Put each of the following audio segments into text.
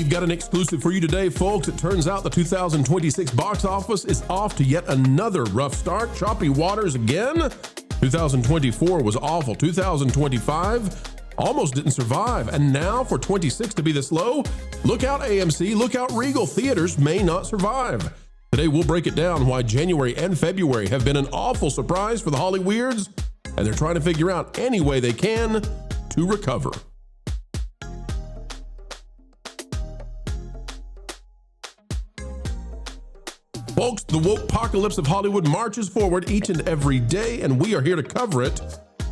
We've got an exclusive for you today, folks. It turns out the 2026 box office is off to yet another rough start. Choppy waters again. 2024 was awful. 2025 almost didn't survive. And now for 26 to be this low, look out AMC, look out Regal. Theaters may not survive. Today we'll break it down why January and February have been an awful surprise for the Hollyweirds, and they're trying to figure out any way they can to recover. Folks, the woke apocalypse of Hollywood marches forward each and every day, and we are here to cover it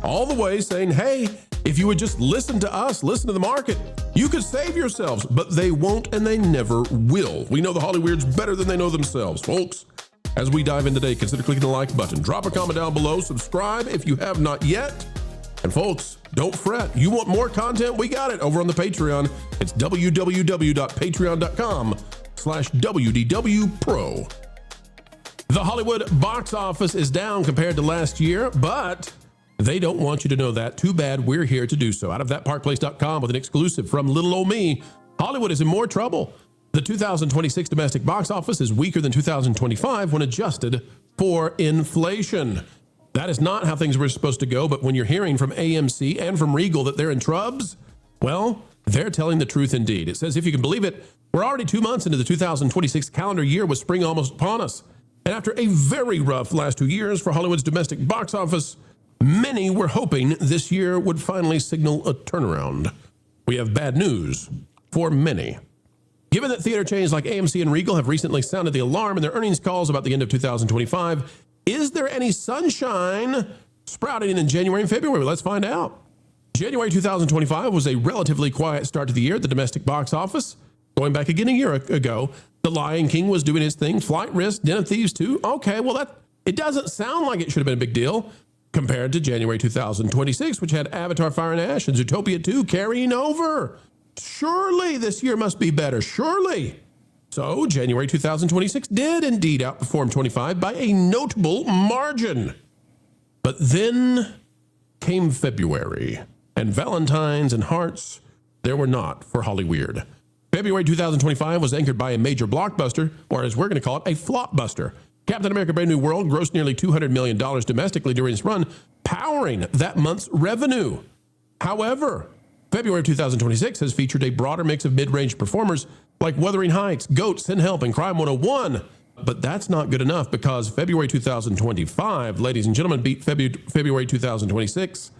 all the way, saying, hey, if you would just listen to us, listen to the market, you could save yourselves, but they won't and they never will. We know the Hollyweirds better than they know themselves, folks. As we dive in today, consider clicking the like button, drop a comment down below, subscribe if you have not yet. And folks, don't fret. You want more content? We got it over on the Patreon. It's www.patreon.com/WDW Pro. The Hollywood box office is down compared to last year, but they don't want you to know that. Too bad. We're here to do so. Out of thatparkplace.com with an exclusive from little old me, Hollywood is in more trouble. The 2026 domestic box office is weaker than 2025 when adjusted for inflation. That is not how things were supposed to go, but when you're hearing from AMC and from Regal that they're in trubs, well, they're telling the truth indeed. It says, if you can believe it, we're already 2 months into the 2026 calendar year with spring almost upon us. And after a very rough last 2 years for Hollywood's domestic box office, many were hoping this year would finally signal a turnaround. We have bad news for many. Given that theater chains like AMC and Regal have recently sounded the alarm in their earnings calls about the end of 2025, is there any sunshine sprouting in January and February? Let's find out. January 2025 was a relatively quiet start to the year at the domestic box office. Going back again a year ago, The Lion King was doing his thing. Flight Risk, Den of Thieves 2. Okay, well, it doesn't sound like it should have been a big deal compared to January 2026, which had Avatar Fire and Ash and Zootopia 2 carrying over. Surely this year must be better. Surely. So January 2026 did indeed outperform 25 by a notable margin. But then came February, and Valentines and hearts there were not for Hollyweird. February 2025 was anchored by a major blockbuster, or as we're going to call it, a flopbuster. Captain America Brave New World grossed nearly $200 million domestically during its run, powering that month's revenue. However, February of 2026 has featured a broader mix of mid-range performers like Wuthering Heights, Goat, Sin Help, and Crime 101. But that's not good enough because February 2025, ladies and gentlemen, beat February 2026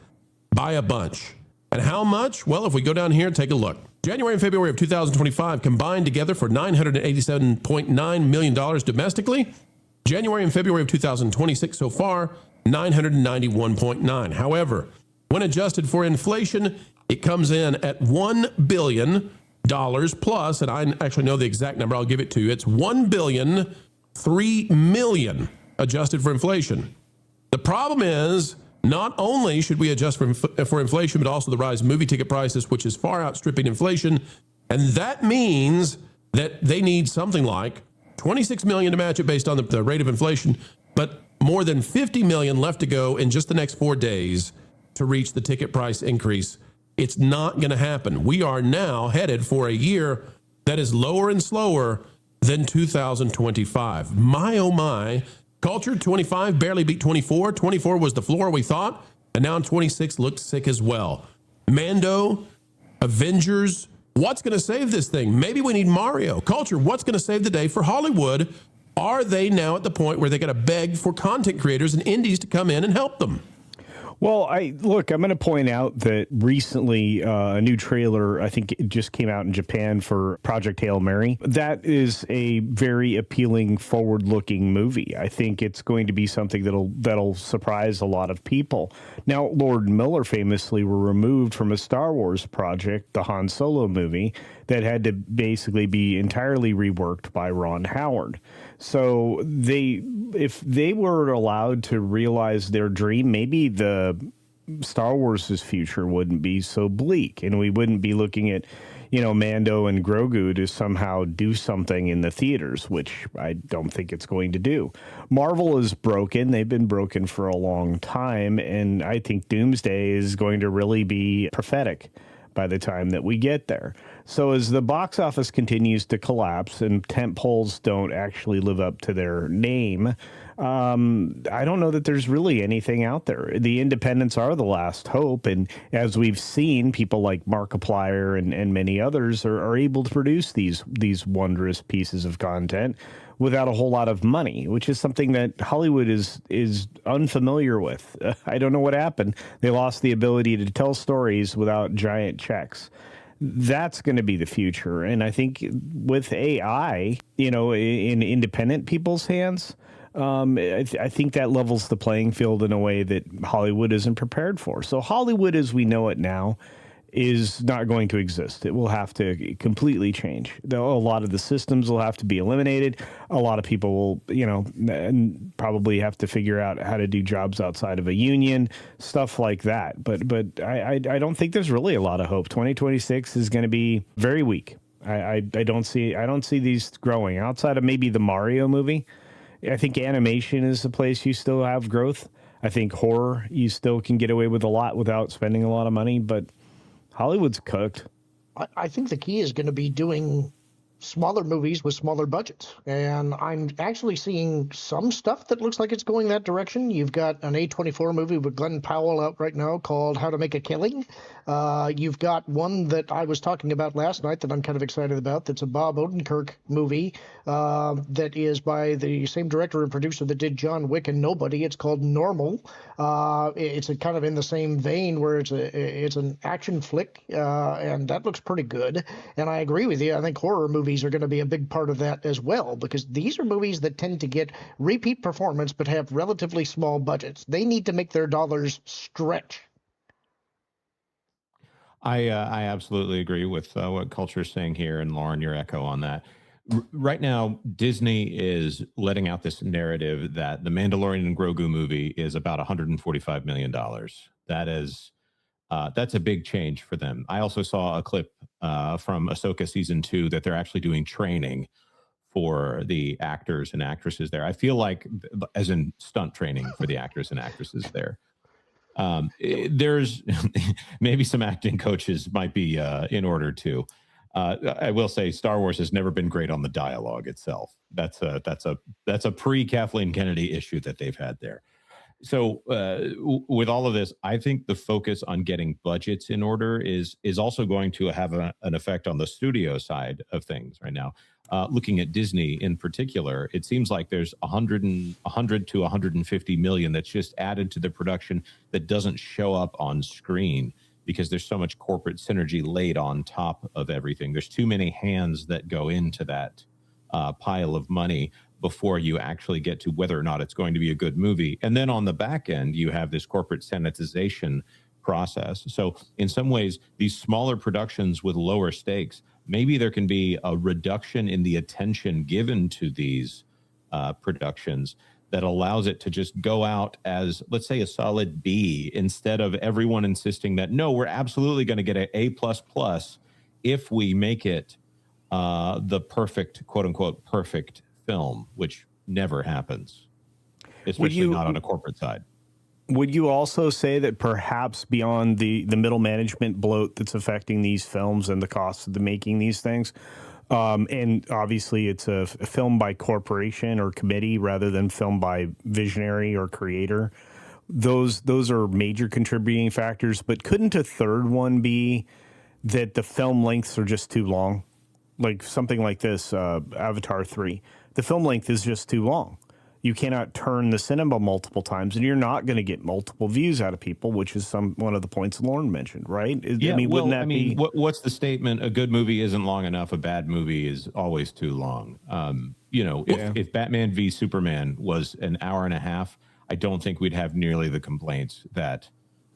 by a bunch. And how much? Well, if we go down here, take a look. January and February of 2025 combined together for $987.9 million domestically. January and February of 2026 so far, $991.9. However, when adjusted for inflation, it comes in at $1 billion plus, and I actually know the exact number, I'll give it to you. It's $1,003,000,000 adjusted for inflation. The problem is, not only should we adjust for inflation, but also the rise in movie ticket prices, which is far outstripping inflation. And that means that they need something like $26 million to match it based on the rate of inflation, but more than $50 million left to go in just the next 4 days to reach the ticket price increase. It's not going to happen. We are now headed for a year that is lower and slower than 2025. My, oh my. Culture 25 barely beat 24. 24 was the floor, we thought, and now 26 looks sick as well. Mando, Avengers, what's going to save this thing? Maybe we need Mario. Culture, what's going to save the day for Hollywood? Are they now at the point where they got to beg for content creators and indies to come in and help them? Well, I'm going to point out that recently a new trailer, I think it just came out in Japan for Project Hail Mary. That is a very appealing, forward-looking movie. I think it's going to be something that'll surprise a lot of people. Now, Lord and Miller famously were removed from a Star Wars project, the Han Solo movie, that had to basically be entirely reworked by Ron Howard. So if they were allowed to realize their dream, maybe the Star Wars' future wouldn't be so bleak, and we wouldn't be looking at, Mando and Grogu to somehow do something in the theaters, which I don't think it's going to do. Marvel is broken. They've been broken for a long time, and I think Doomsday is going to really be prophetic by the time that we get there. So as the box office continues to collapse and tent poles don't actually live up to their name, I don't know that there's really anything out there. The independents are the last hope. And as we've seen, people like Markiplier and many others are able to produce these wondrous pieces of content without a whole lot of money, which is something that Hollywood is unfamiliar with. I don't know what happened. They lost the ability to tell stories without giant checks. That's going to be the future. And I think with AI, in independent people's hands, I think that levels the playing field in a way that Hollywood isn't prepared for. So Hollywood as we know it now is not going to exist. It will have to completely change. A lot of the systems will have to be eliminated. A lot of people will, probably have to figure out how to do jobs outside of a union, stuff like that. But I don't think there's really a lot of hope. 2026 is going to be very weak. I don't see these growing outside of maybe the Mario movie. I think animation is a place you still have growth. I think horror, you still can get away with a lot without spending a lot of money, but Hollywood's cooked. I think the key is going to be doing smaller movies with smaller budgets. And I'm actually seeing some stuff that looks like it's going that direction. You've got an A24 movie with Glenn Powell out right now called How to Make a Killing. You've got one that I was talking about last night that I'm kind of excited about. That's a Bob Odenkirk movie that is by the same director and producer that did John Wick and Nobody. It's called Normal. It's a kind of in the same vein where it's an action flick, and that looks pretty good. And I agree with you. I think horror movies are going to be a big part of that as well, because these are movies that tend to get repeat performance but have relatively small budgets. They need to make their dollars stretch. I absolutely agree with what Culture is saying here, and Lauren, your echo on that. Right now, Disney is letting out this narrative that the Mandalorian and Grogu movie is about $145 million. That's a big change for them. I also saw a clip from Ahsoka season 2 that they're actually doing training for the actors and actresses there. I feel like, as in stunt training for the actors and actresses there. There's maybe some acting coaches might be in order too. I will say Star Wars has never been great on the dialogue itself. That's a pre-Kathleen Kennedy issue that they've had there. So with all of this, I think the focus on getting budgets in order is also going to have an effect on the studio side of things right now. Looking at Disney in particular, it seems like there's 100 to 150 million that's just added to the production that doesn't show up on screen because there's so much corporate synergy laid on top of everything. There's too many hands that go into that pile of money before you actually get to whether or not it's going to be a good movie. And then on the back end, you have this corporate sanitization process. So in some ways, these smaller productions with lower stakes, maybe there can be a reduction in the attention given to these productions that allows it to just go out as, let's say, a solid B, instead of everyone insisting that, no, we're absolutely going to get an A++ if we make it the perfect, quote unquote, perfect film, which never happens, especially not on a corporate side. Would you also say that perhaps beyond the middle management bloat that's affecting these films and the cost of making these things, and obviously it's a film by corporation or committee rather than film by visionary or creator, those are major contributing factors, but couldn't a third one be that the film lengths are just too long? Like something like this, Avatar 3. The film length is just too long. You cannot turn the cinema multiple times, and you're not going to get multiple views out of people, which is one of the points Lauren mentioned, right? Yeah, what's the statement? A good movie isn't long enough. A bad movie is always too long. If Batman v Superman was an hour and a half, I don't think we'd have nearly the complaints that.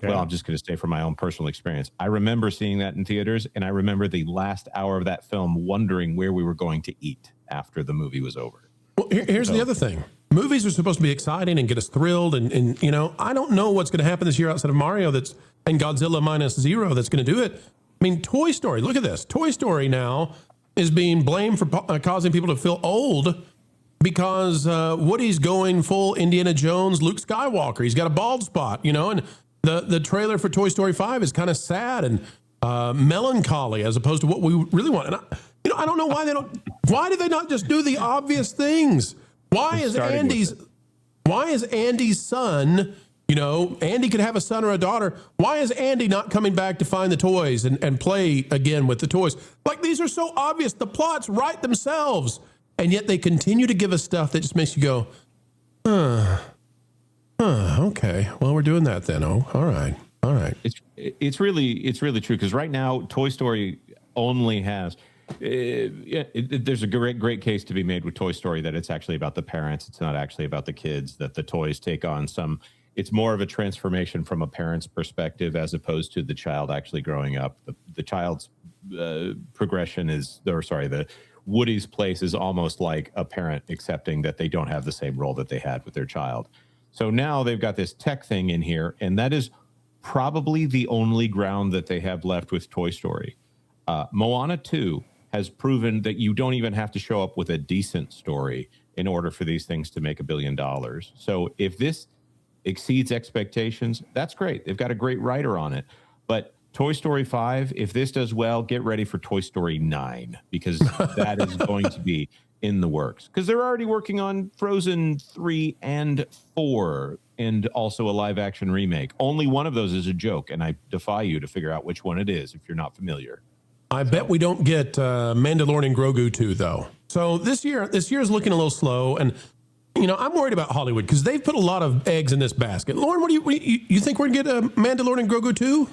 Yeah. Well, I'm just going to say from my own personal experience. I remember seeing that in theaters, and I remember the last hour of that film wondering where we were going to eat after the movie was over. Well, here's the other thing. Movies are supposed to be exciting and get us thrilled. And I don't know what's going to happen this year outside of Mario and Godzilla Minus Zero that's going to do it. I mean, Toy Story, look at this. Toy Story now is being blamed for causing people to feel old because Woody's going full Indiana Jones, Luke Skywalker. He's got a bald spot, and the trailer for Toy Story 5 is kind of sad. And melancholy as opposed to what we really want. And I don't know why why did they not just do the obvious things? Why is Andy's son, Andy could have a son or a daughter. Why is Andy not coming back to find the toys and play again with the toys? Like, these are so obvious. The plots write themselves. And yet they continue to give us stuff that just makes you go, okay. Well, we're doing that then. Oh, all right. It's really true, because right now Toy Story only has there's a great case to be made with Toy Story that it's actually about the parents. It's not actually about the kids, that the toys take on it's more of a transformation from a parent's perspective as opposed to the child actually growing up. The child's progression the Woody's place is almost like a parent accepting that they don't have the same role that they had with their child. So now they've got this tech thing in here, and that is probably the only ground that they have left with Toy Story. Moana 2 has proven that you don't even have to show up with a decent story in order for these things to make $1 billion. So if this exceeds expectations, that's great. They've got a great writer on it. But Toy Story 5, if this does well, get ready for Toy Story 9, because that is going to be in the works. Because they're already working on Frozen 3 and 4, and also a live action remake. Only one of those is a joke, and I defy you to figure out which one it is if you're not familiar. I bet we don't get Mandalorian Grogu 2, though. So this year is looking a little slow, and I'm worried about Hollywood because they've put a lot of eggs in this basket. Lauren, what do you think we're gonna get a Mandalorian Grogu 2?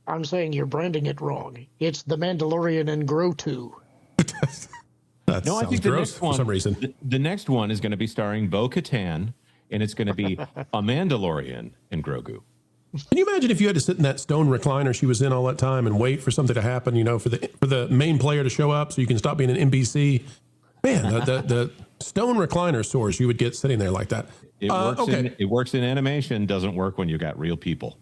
I'm saying you're branding it wrong. It's the Mandalorian and Grow 2. No, I think the next one, for some reason. The next one is going to be starring Bo-Katan, and it's going to be a Mandalorian and Grogu. Can you imagine if you had to sit in that stone recliner she was in all that time and wait for something to happen, for the main player to show up so you can stop being an NPC? Man, the stone recliner source you would get sitting there like that. It works in animation, doesn't work when you got real people.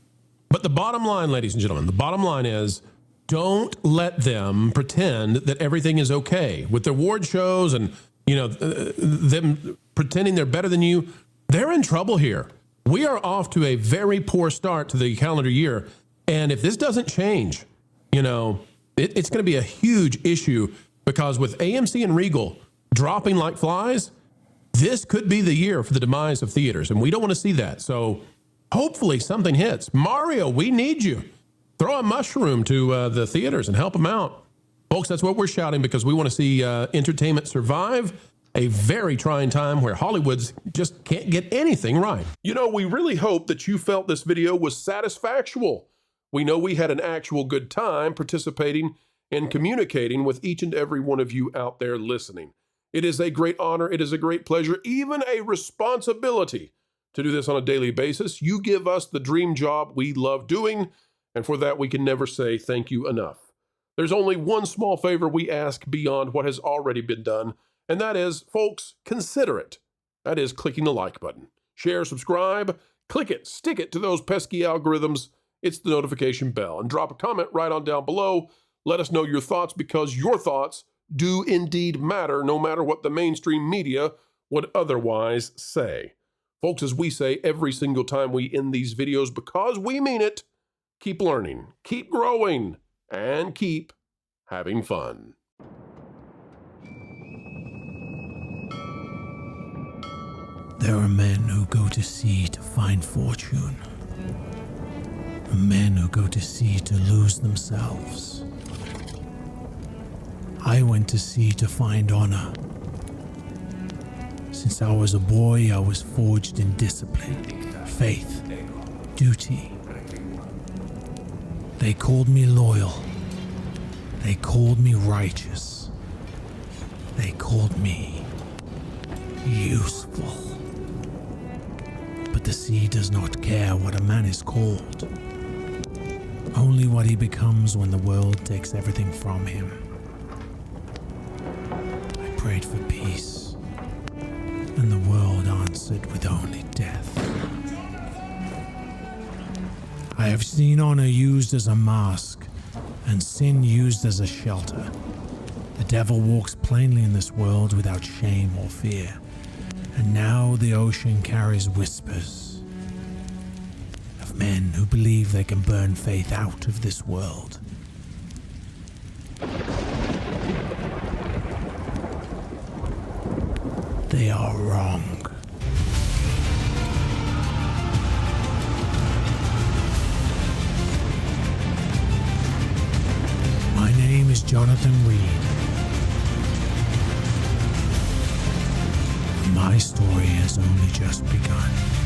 But the bottom line, ladies and gentlemen, the bottom line is, don't let them pretend that everything is okay with their award shows and, them pretending they're better than you. They're in trouble here. We are off to a very poor start to the calendar year. And if this doesn't change, it's going to be a huge issue, because with AMC and Regal dropping like flies, this could be the year for the demise of theaters. And we don't want to see that. So hopefully something hits. Mario, we need you. Throw a mushroom to the theaters and help them out. Folks, that's what we're shouting, because we want to see entertainment survive a very trying time where Hollywood's just can't get anything right. We really hope that you felt this video was satisfactual. We know we had an actual good time participating and communicating with each and every one of you out there listening. It is a great honor. It is a great pleasure, even a responsibility to do this on a daily basis. You give us the dream job we love doing, and for that we can never say thank you enough. There's only one small favor we ask beyond what has already been done, and that is, folks, consider it. That is clicking the like button. Share, subscribe, click it, stick it to those pesky algorithms. It's the notification bell, and drop a comment right on down below. Let us know your thoughts, because your thoughts do indeed matter, no matter what the mainstream media would otherwise say. Folks, as we say every single time we end these videos, because we mean it, keep learning, keep growing, and keep having fun. There are men who go to sea to find fortune. Men who go to sea to lose themselves. I went to sea to find honor. Since I was a boy, I was forged in discipline, faith, duty. They called me loyal. They called me righteous. They called me useful. But the sea does not care what a man is called. Only what he becomes when the world takes everything from him. I prayed for peace, and the world answered with only death. I have seen honor used as a mask, and sin used as a shelter. The devil walks plainly in this world without shame or fear, and now the ocean carries whispers of men who believe they can burn faith out of this world they are wrong. My name is Jonathan Reed. My story has only just begun.